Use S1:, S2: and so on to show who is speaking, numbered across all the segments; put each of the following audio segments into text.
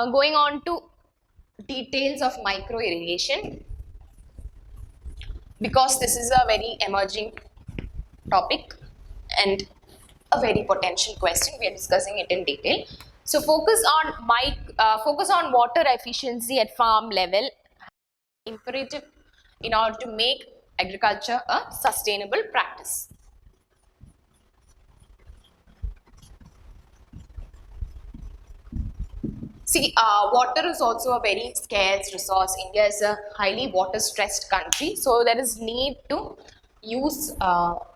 S1: Going on to details of micro irrigation, because this is a very emerging topic and a very potential question. We are discussing it in detail. So focus on water efficiency at farm level, imperative in order to make agriculture a sustainable practice. See, water is also a very scarce resource. India is a highly water-stressed country, so there is need to use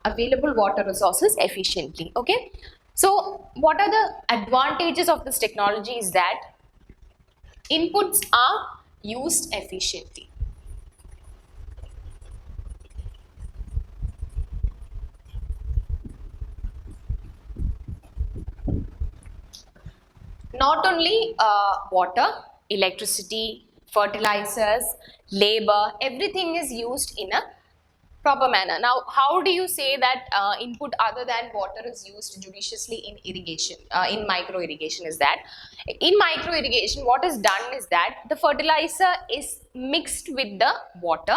S1: available water resources efficiently. Okay, so what are the advantages of this technology? Is that inputs are used efficiently. Not only water, electricity, fertilizers, labor, everything is used in a proper manner. Now, how do you say that input other than water is used judiciously in irrigation, in micro irrigation? Is that in micro irrigation, what is done is that the fertilizer is mixed with the water,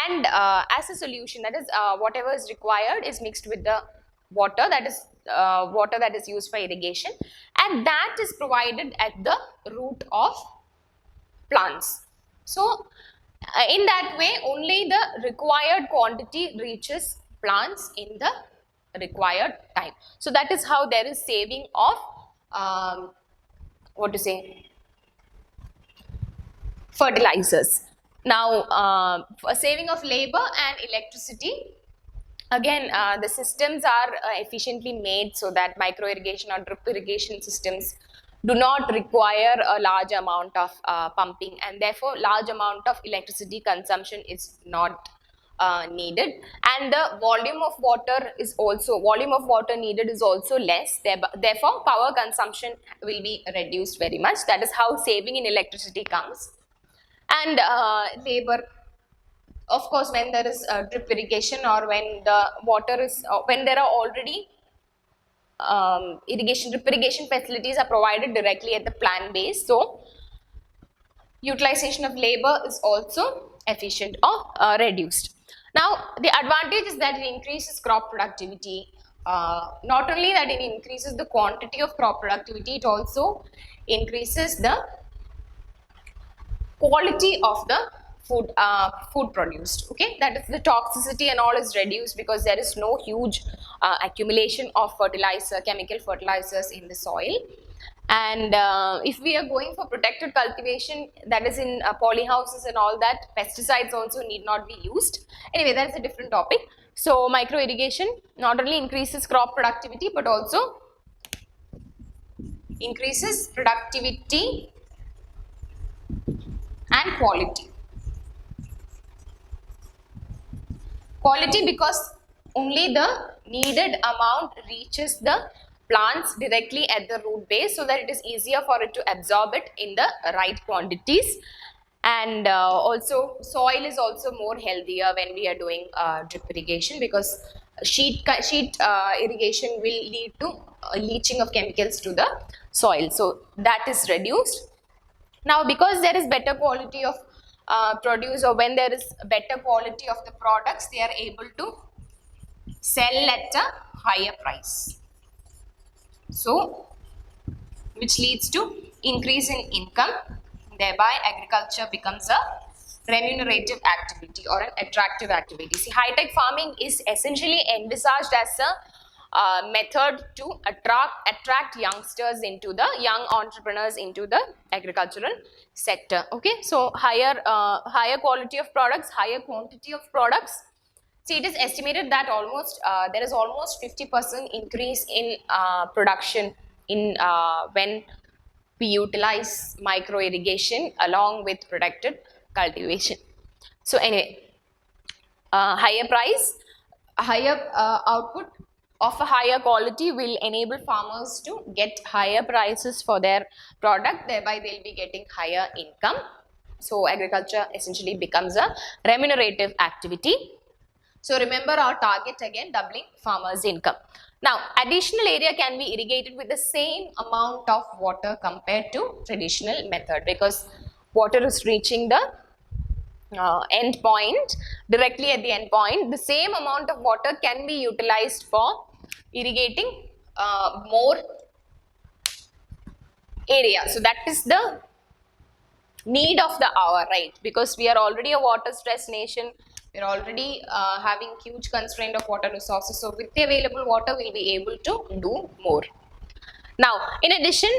S1: and as a solution, that is whatever is required is mixed with the water, that is water that is used for irrigation, and that is provided at the root of plants. So in that way, only the required quantity reaches plants in the required time. So that is how there is saving of fertilizers. Now, saving of labor and electricity. Again, the systems are efficiently made so that micro irrigation or drip irrigation systems do not require a large amount of pumping, and therefore large amount of electricity consumption is not needed, and the volume of water needed is also less. Therefore power consumption will be reduced very much. That is how saving in electricity comes. And labor, of course, when there is drip irrigation, or when the water is when there are already drip irrigation facilities are provided directly at the plant base, so utilization of labor is also efficient or reduced. Now, the advantage is that it increases crop productivity. Not only that it increases the quantity of crop productivity, it also increases the quality of the food produced. Okay, that is, the toxicity and all is reduced because there is no huge accumulation of chemical fertilizers in the soil. And if we are going for protected cultivation, that is in polyhouses and all that, pesticides also need not be used. Anyway, that is a different topic. So micro irrigation not only increases crop productivity but also increases productivity and quality. Quality because only the needed amount reaches the plants directly at the root base, so that it is easier for it to absorb it in the right quantities. And also soil is also more healthier when we are doing drip irrigation, because sheet irrigation will lead to leaching of chemicals to the soil, so that is reduced. Now, because there is better quality of produce, or when there is better quality of the products, they are able to sell at a higher price, so which leads to increase in income. Thereby agriculture becomes a remunerative activity or an attractive activity. See, high-tech farming is essentially envisaged as a method to attract youngsters into the young entrepreneurs into the agricultural sector. Okay, so higher quality of products, higher quantity of products. See, it is estimated that there is almost 50% increase in production in when we utilize micro irrigation along with protected cultivation. So anyway, higher price, higher output of a higher quality will enable farmers to get higher prices for their product, thereby they will be getting higher income. So agriculture essentially becomes a remunerative activity. So remember our target again, doubling farmers' income. Now, additional area can be irrigated with the same amount of water compared to traditional method, because water is reaching the end point, directly at the end point. The same amount of water can be utilized for irrigating more area. So that is the need of the hour, right? Because we are already a water stressed nation, we are already having huge constraint of water resources. So with the available water, we'll be able to do more. Now, in addition,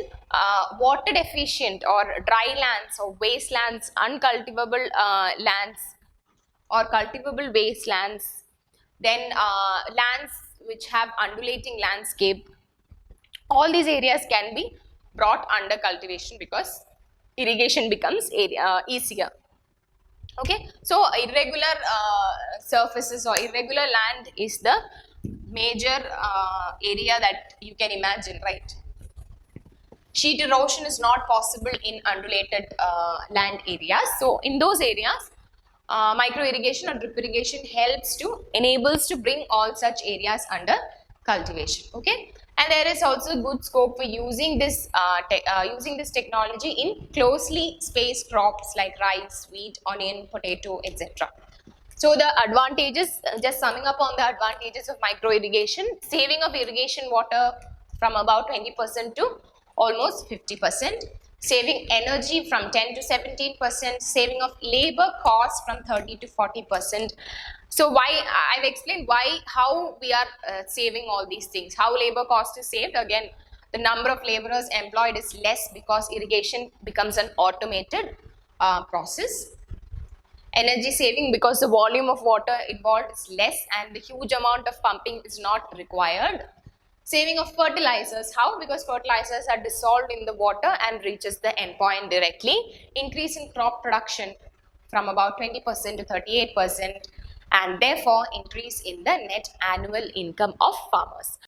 S1: water deficient or dry lands or wastelands, uncultivable lands or cultivable wastelands, then lands which have undulating landscape, all these areas can be brought under cultivation because irrigation becomes easier. Okay, so irregular surfaces or irregular land is the major area that you can imagine, right? Sheet erosion is not possible in undulated land areas. So in those areas, micro irrigation or drip irrigation enables to bring all such areas under cultivation. Okay, and there is also good scope for using this technology in closely spaced crops like rice, wheat, onion, potato, etc. So the advantages, just summing up on the advantages of micro irrigation: saving of irrigation water from about 20% to almost 50%, saving energy from 10 to 17%, saving of labor cost from 30 to 40%. So why, I've explained how we are saving all these things, how labor cost is saved. Again, the number of laborers employed is less because irrigation becomes an automated process. Energy saving because the volume of water involved is less and the huge amount of pumping is not required. Saving of fertilizers, how? Because fertilizers are dissolved in the water and reaches the end point directly. Increase in crop production from about 20% to 38%, and therefore increase in the net annual income of farmers.